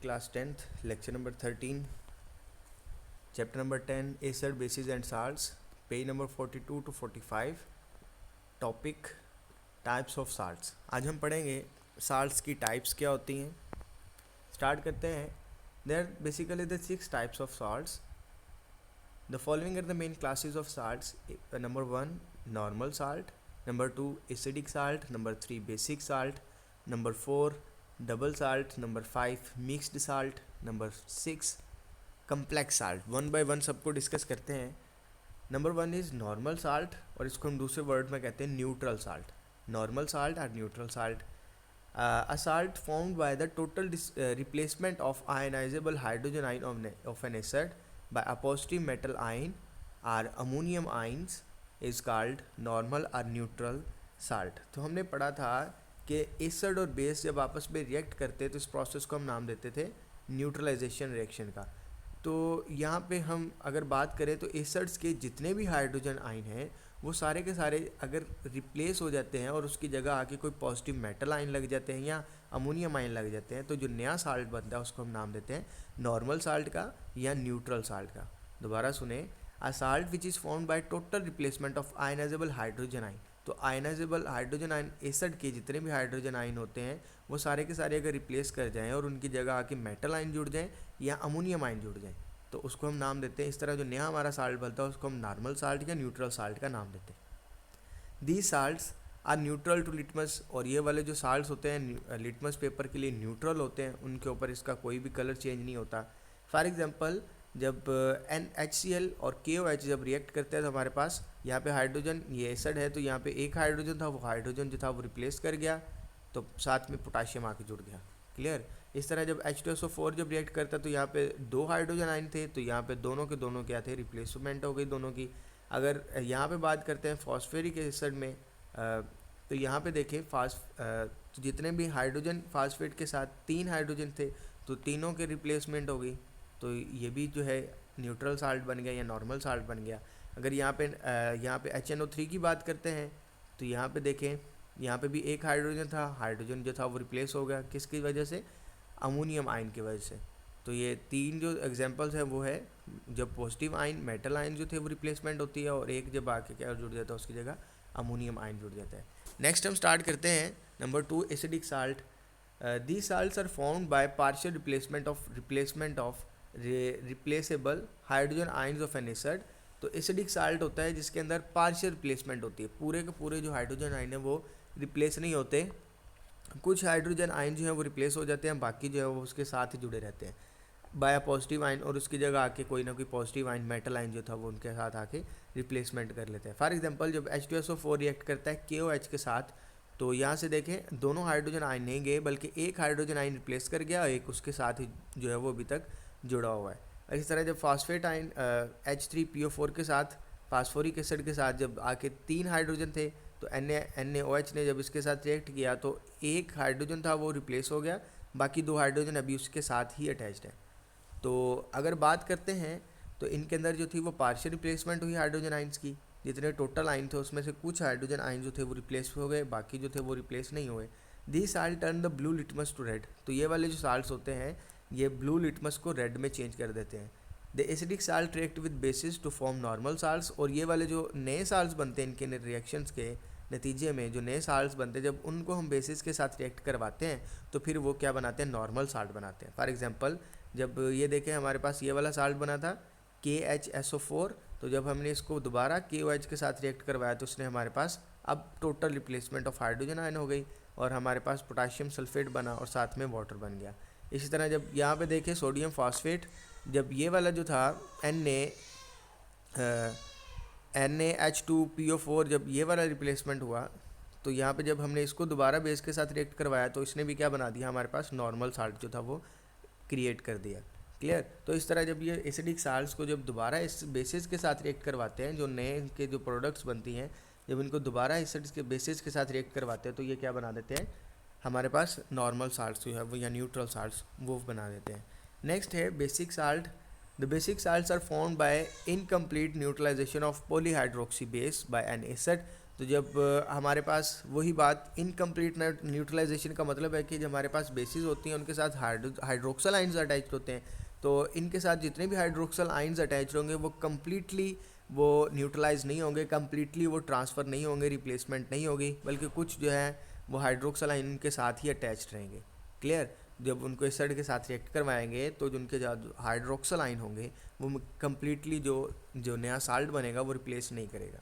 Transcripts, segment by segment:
class 10th, lecture number 13, chapter number 10, acid, bases and salts, page number 42 to 45, topic types of salts. आज हम पढ़ेंगे salts की types क्या होती हैं. स्टार्ट करते हैं. There are basically the 6 types of salts. The following are the main classes of salts. Number 1, normal salt. Number 2, acidic salt. Number 3, basic salt. Number 4, double salt. Number 5, mixed salt. Number 6, complex salt. One by one सबको discuss करते हैं. Number 1 is normal salt, और इसको हम दूसरे word में कहते हैं न्यूट्रल साल्ट. नॉर्मल साल्ट और neutral salt. A salt formed by the total replacement of ionizable hydrogen ion of an acid by a positive metal ion or ammonium ions is called normal or neutral salt. तो हमने पढ़ा था कि acid और base जब आपस में react करते तो इस प्रोसेस को हम नाम देते थे न्यूट्रलाइजेशन रिएक्शन का. तो यहाँ पे हम अगर बात करें तो एसिड्स के जितने भी हाइड्रोजन आयन हैं वो सारे के सारे अगर रिप्लेस हो जाते हैं और उसकी जगह आके कोई पॉजिटिव मेटल आयन लग जाते हैं या अमोनियम आयन लग जाते हैं, तो जो नया साल्ट बनता है उसको हम नाम देते हैं नॉर्मल साल्ट का या न्यूट्रल साल्ट का. दोबारा सुने. A salt which is formed by total replacement of ionisable hydrogen ion. तो आयनाइजेबल हाइड्रोजन आयन एसिड के जितने भी हाइड्रोजन आयन होते हैं वो सारे के सारे अगर रिप्लेस कर जाएँ और उनकी जगह आके मेटल आयन जुड़ जाएँ या अमोनियम आयन जुड़ जाएँ तो उसको हम नाम देते हैं. इस तरह जो नया हमारा साल्ट बनता है उसको हम नॉर्मल साल्ट या न्यूट्रल साल्ट का नाम देते हैं. These salts are neutral to litmus, और ये वाले जो साल्ट्स होते हैं लिटमस पेपर के लिए न्यूट्रल होते हैं, उनके ऊपर इसका कोई भी कलर चेंज नहीं होता. फॉर एग्जांपल जब NaHCl और KOH जब रिएक्ट करते हैं तो हमारे पास यहाँ पे हाइड्रोजन, ये एसिड है तो यहाँ पे एक हाइड्रोजन था, वो हाइड्रोजन जो था वो रिप्लेस कर गया तो साथ में पोटाशियम आके जुड़ गया. क्लियर. इस तरह जब H2SO4 जब रिएक्ट करता तो यहाँ पे 2 हाइड्रोजन आयन थे तो यहाँ पे दोनों के दोनों क्या थे, रिप्लेसमेंट हो गई दोनों की. अगर यहाँ पे बात करते हैं फॉस्फेरिक एसिड में तो यहाँ पे देखें तो जितने भी हाइड्रोजन फास्फेट के साथ 3 हाइड्रोजन थे तो तीनों के रिप्लेसमेंट हो गई, तो ये भी जो है न्यूट्रल साल्ट बन गया या नॉर्मल साल्ट बन गया. अगर यहाँ पे HNO3 की बात करते हैं तो यहाँ पे देखें, यहाँ पे भी एक हाइड्रोजन था, हाइड्रोजन जो था वो रिप्लेस हो गया किसकी वजह से, अमोनियम आयन की वजह से. तो ये 3 जो एग्जांपल्स हैं वो है जब पॉजिटिव आयन मेटल आयन जो थे वो रिप्लेसमेंट होती है और एक जब आके क्या जुड़ जाता है उसकी जगह अमोनियम आयन जुड़ जाता है. नेक्स्ट हम स्टार्ट करते हैं. Number 2, acidic salt. These salts are formed by partial replacement of replaceable hydrogen ions of N acid. तो एसिडिक साल्ट होता है जिसके अंदर पार्शियल रिप्लेसमेंट होती है, पूरे के पूरे जो हाइड्रोजन आयन है वो रिप्लेस नहीं होते. कुछ हाइड्रोजन आयन जो है वो रिप्लेस हो जाते हैं, बाकी जो है वो उसके साथ ही जुड़े रहते हैं बाय पॉजिटिव आयन, और उसकी जगह आके कोई ना कोई पॉजिटिव आयन मेटल आयन जो था वो उनके साथ आके रिप्लेसमेंट कर लेते हैं. फॉर एग्जांपल जब H2SO4 रिएक्ट करता है KOH के साथ तो यहाँ से देखें दोनों हाइड्रोजन आयन नहीं गए बल्कि एक हाइड्रोजन आयन रिप्लेस कर गया और एक उसके साथ ही जो है वो अभी तक जुड़ा हुआ है. इसी तरह जब फॉस्फेट आयन H3PO4 के साथ फास्फोरिक एसिड के साथ जब आके 3 हाइड्रोजन थे तो NaOH ने जब इसके साथ रिएक्ट किया तो एक हाइड्रोजन था वो रिप्लेस हो गया, बाकी 2 हाइड्रोजन अभी उसके साथ ही अटैच्ड है. तो अगर बात करते हैं तो इनके अंदर जो थी वो पार्शियल रिप्लेसमेंट हुई हाइड्रोजन आइंस की. जितने टोटल आइन थे उसमें से कुछ हाइड्रोजन आइन जो थे वो रिप्लेस हो गए, बाकी जो थे वो रिप्लेस नहीं हुए. The salt turn the blue litmus to red. तो ये वाले जो साल्ट्स होते हैं ये ब्लू लिटमस को रेड में चेंज कर देते हैं. The acidic salt react with bases to form normal salts. और ये वाले जो नए साल्ट्स बनते हैं इनके रिएक्शंस के नतीजे में जो नए साल्ट्स बनते हैं जब उनको हम बेसिस के साथ रिएक्ट करवाते हैं तो फिर वो क्या बनाते हैं, नॉर्मल साल्ट बनाते हैं. फॉर एग्जांपल जब ये देखें हमारे पास ये वाला साल्ट बना था KHSO4, तो जब हमने इसको दोबारा KOH के साथ रिएक्ट करवाया तो उसने हमारे पास अब total replacement of hydrogen ion हो गई और हमारे पास पोटाशियम सल्फेट बना और साथ में वाटर बन गया. इसी तरह जब यहाँ पे देखें सोडियम फॉस्फेट, जब ये वाला जो था NaH2PO4 जब ये वाला रिप्लेसमेंट हुआ तो यहाँ पे जब हमने इसको दोबारा बेस के साथ रिएक्ट करवाया तो इसने भी क्या बना दिया, हमारे पास नॉर्मल साल्ट जो था वो क्रिएट कर दिया. क्लियर. तो इस तरह जब ये एसिडिक साल्ट्स को जब दोबारा इस बेसिस के साथ रिएक्ट करवाते हैं, जो नए के जो प्रोडक्ट्स बनती हैं जब इनको दोबारा एसिड्स के बेसिस के साथ रिएक्ट करवाते हैं तो ये क्या बना देते हैं, हमारे पास नॉर्मल साल्ट्स जो है वो या न्यूट्रल साल्ट्स वो बना देते हैं. नेक्स्ट है basic salt. The basic salts are formed by incomplete neutralisation of polyhydroxy base bye N acid तो जब हमारे पास वही बात इनकम्प्लीट न्यूट्रलाइजेशन का मतलब है कि जब हमारे पास बेसिस होती हैं उनके साथ हाइड्रोक्सल आइंस अटैच होते हैं, तो इनके साथ जितने भी हाइड्रोक्सल आइंस अटैच होंगे वो कम्प्लीटली वो न्यूट्रलाइज नहीं होंगे, कम्प्लीटली वो ट्रांसफ़र नहीं होंगे, रिप्लेसमेंट नहीं होगी, बल्कि कुछ जो है वो हाइड्रोक्सल आइन के साथ ही अटैच रहेंगे। क्लियर? जब उनको एसिड के साथ रिएक्ट करवाएंगे तो जो उनके जो हाइड्रोक्सल आइन होंगे वो कम्प्लीटली जो जो नया साल्ट बनेगा वो रिप्लेस नहीं करेगा।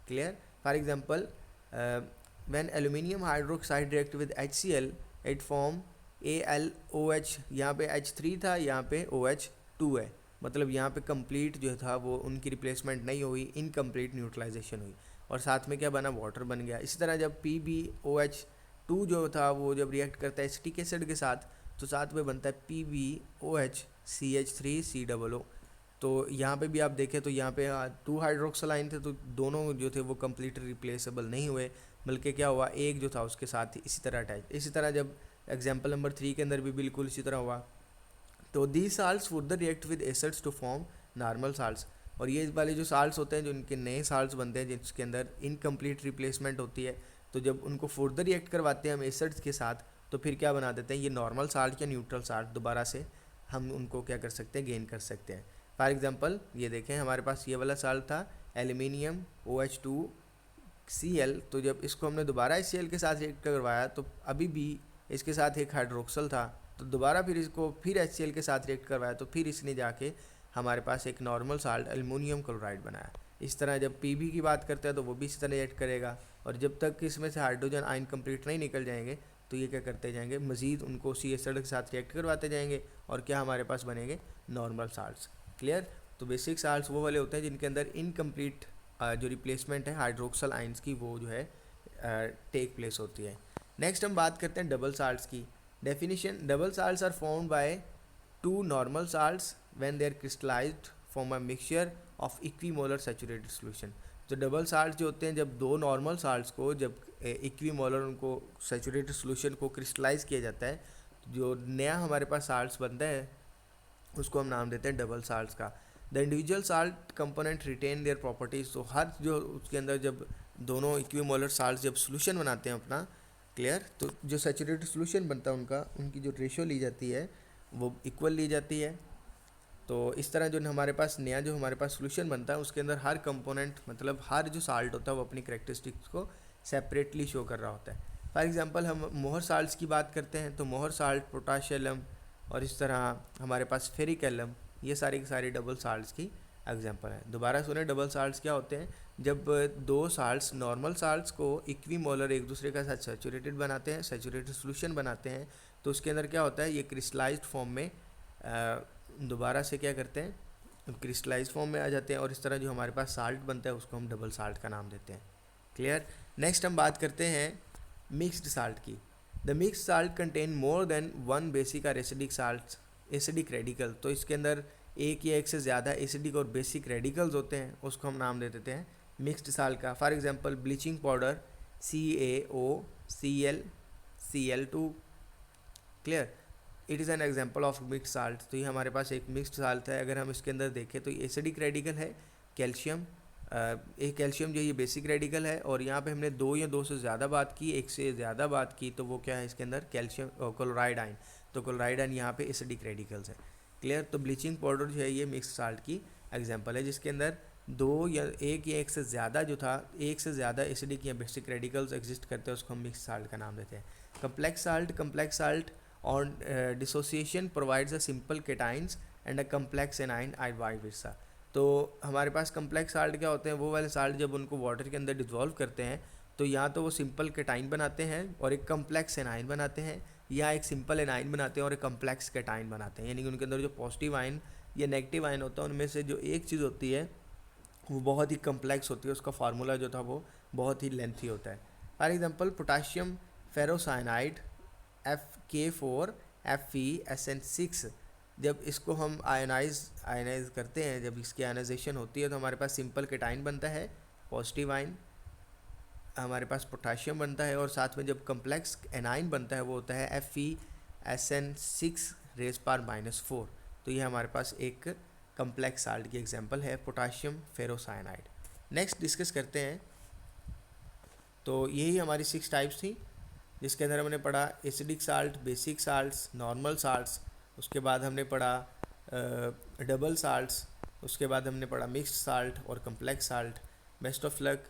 Clear? For example when aluminium hydroxide react with HCl it form AlOH, यहाँ पे H3 था, यहाँ पे OH2 है, मतलब यहाँ पे कंप्लीट जो था वो उनकी रिप्लेसमेंट नहीं हुई, इनकम्प्लीट न्यूट्रलाइजेशन हुई, और साथ में क्या बना, वाटर बन गया। इसी तरह जब PbOH2 जो था वो जब रिएक्ट करता है एसिटिक एसिड के साथ तो साथ में बनता है PbOH CH3COO। तो यहाँ पे भी आप देखें तो यहाँ पे 2 हाइड्रोक्सल आइन थे, तो दोनों जो थे वो कम्प्लीट रिप्लेसेबल नहीं हुए, बल्कि क्या हुआ, एक जो था उसके साथ इसी तरह अटैच। इसी तरह जब एग्जाम्पल नंबर 3 के अंदर भी बिल्कुल इसी तरह हुआ। तो the salts further react with acids to form normal salts, और ये वाले जो साल्ट्स होते हैं जो इनके नए साल्ट्स बनते हैं जिसके अंदर इनकम्प्लीट रिप्लेसमेंट होती है, तो जब उनको फर्दर रिएक्ट करवाते हैं हम एसिड्स के साथ तो फिर क्या बना देते हैं, ये नॉर्मल साल्ट या न्यूट्रल साल्ट दोबारा से हम उनको क्या कर सकते हैं, गेन कर सकते हैं। फॉर एग्जांपल ये देखें, हमारे पास ये वाला साल्ट था एल्यूमिनियम OH2Cl, तो जब इसको हमने दोबारा HCl के साथ रिएक्ट करवाया तो अभी भी इसके साथ एक हाइड्रोक्सल था, तो दोबारा फिर इसको फिर HCl के साथ रिएक्ट करवाया तो फिर इसने जाके हमारे पास एक नॉर्मल साल्ट एल्युमिनियम क्लोराइड बनाया। इस तरह जब Pb की बात करते हैं तो वो भी इसी तरह रिएक्ट करेगा, और जब तक इसमें से हाइड्रोजन आयन कंप्लीट नहीं निकल जाएंगे तो ये क्या करते जाएंगे, मज़ीद उनको सी एसिड के साथ रिएक्ट करवाते जाएंगे, और क्या हमारे पास बनेंगे, नॉर्मल साल्ट्स। क्लियर? तो बेसिक साल्ट्स वो वाले होते हैं जिनके अंदर इनकम्प्लीट जो रिप्लेसमेंट है हाइड्रोक्सल आइंस की वो जो है टेक प्लेस होती है। नेक्स्ट हम बात करते हैं डबल साल्ट्स की definition. Double salts are formed by 2 normal salts when they are crystallised from a mixture of equimolar saturated solution. तो डबल साल्ट जो होते हैं, जब 2 नॉर्मल साल्ट्स को जब इक्वीमोलर उनको सैचुरेटेड सॉल्यूशन को क्रिस्टलाइज किया जाता है, तो जो नया हमारे पास साल्ट्स बनता है उसको हम नाम देते हैं डबल साल्ट्स का। The individual salt component retain their properties. तो हर जो उसके अंदर जब दोनों इक्विमोलर साल्ट जब सोल्यूशन बनाते हैं अपना, क्लियर, तो जो सैचुरेटेड सोल्यूशन बनता है उनकी जो रेशियो ली जाती है वो इक्वल ली जाती है। तो इस तरह जो हमारे पास नया जो हमारे पास सोल्यूशन बनता है उसके अंदर हर कंपोनेंट, मतलब हर जो साल्ट होता है वो अपनी करेक्टरिस्टिक्स को सेपरेटली शो कर रहा होता है। फॉर एग्जांपल हम मोहर साल्ट्स की बात करते हैं तो मोहर साल्ट, पोटाशियम और इस तरह हमारे पास फेरिक एलम, ये सारी की सारी डबल साल्ट्स की एग्जांपल है। दोबारा सुने, डबल साल्ट्स क्या होते हैं, जब 2 साल्ट्स नॉर्मल साल्ट्स को इक्वीमोलर एक दूसरे के साथ सैचुरेटेड बनाते हैं, सैचुरेटेड सोल्यूशन बनाते हैं, तो उसके अंदर क्या होता है, ये क्रिस्टलाइज्ड फॉर्म में दोबारा से क्या करते हैं, क्रिस्टलाइज फॉर्म में आ जाते हैं, और इस तरह जो हमारे पास साल्ट बनता है उसको हम डबल साल्ट का नाम देते हैं। क्लियर? नेक्स्ट हम बात करते हैं मिक्स्ड साल्ट की। The mixed salt contain more than 1 basic और एसिडिक साल्ट, एसिडिक रेडिकल। तो इसके अंदर एक या एक से ज़्यादा एसिडिक और बेसिक रेडिकल्स होते हैं, उसको हम नाम दे देते हैं मिक्स्ड साल्ट का। For example bleaching powder CaOClCl2। Clear? It is an example of mixed salt. तो ये हमारे पास एक मिक्स्ड साल्ट है। अगर हम इसके अंदर देखें तो ये एसिडिक रेडिकल है कैल्शियम, एक कैल्शियम जो ये बेसिक रेडिकल है, और यहाँ पे हमने 2 या 2 से ज़्यादा बात की, एक से ज़्यादा बात की, तो वो क्या है इसके अंदर कैल्शियम क्लोराइड आयन। तो क्लोराइड आयन यहाँ पे एसिडिक रेडिकल्स है। क्लियर? तो ब्लीचिंग पाउडर जो है ये मिक्स्ड साल्ट की एग्जाम्पल है जिसके अंदर 2 या एक से ज़्यादा जो था, एक से ज़्यादा एसिडिक या बेसिक रेडिकल्स एग्जिस्ट करते हैं, उसको हम मिक्स्ड साल्ट का नाम देते हैं। Complex salt on dissociation provides a simple cations and a complex anion and vice versa। तो हमारे पास कम्प्लेक्स साल्ट क्या होते हैं, वो वाले साल्ट जब उनको वाटर के अंदर डिजोल्व करते हैं तो या तो वो सिंपल केटाइन बनाते हैं और एक कम्प्लेक्स एनाइन बनाते हैं, या एक सिंपल एनाइन बनाते हैं और एक कम्प्लेक्स केटाइन बनाते हैं। यानी कि उनके अंदर जो पॉजिटिव आयन या नेगेटिव आयन होता है उनमें से जो एक चीज़ होती है वो बहुत ही कम्प्लेक्स होती है, उसका फार्मूला जो था वो बहुत ही लेंथी होता है। For example potassium ferrocyanide FK4FeSN6, जब इसको हम आयनाइज करते हैं, जब इसकी आयनाइजेशन होती है तो हमारे पास सिंपल केटाइन बनता है, पॉजिटिव आयन हमारे पास पोटाशियम बनता है, और साथ में जब कम्प्लेक्स एनाइन बनता है वो होता है FeSN6⁻⁴। तो ये हमारे पास एक कम्प्लेक्स साल्ट की एग्जांपल है पोटाशियम फेरोसाइनाइड। नेक्स्ट डिस्कस करते हैं तो यही हमारी 6 टाइप्स थी, जिसके अंदर हमने पढ़ा acidic salt, basic salts, normal salts, उसके बाद हमने पढ़ा डबल साल्ट्स, उसके बाद हमने पढ़ा मिक्स्ड साल्ट और complex salt. Best of luck.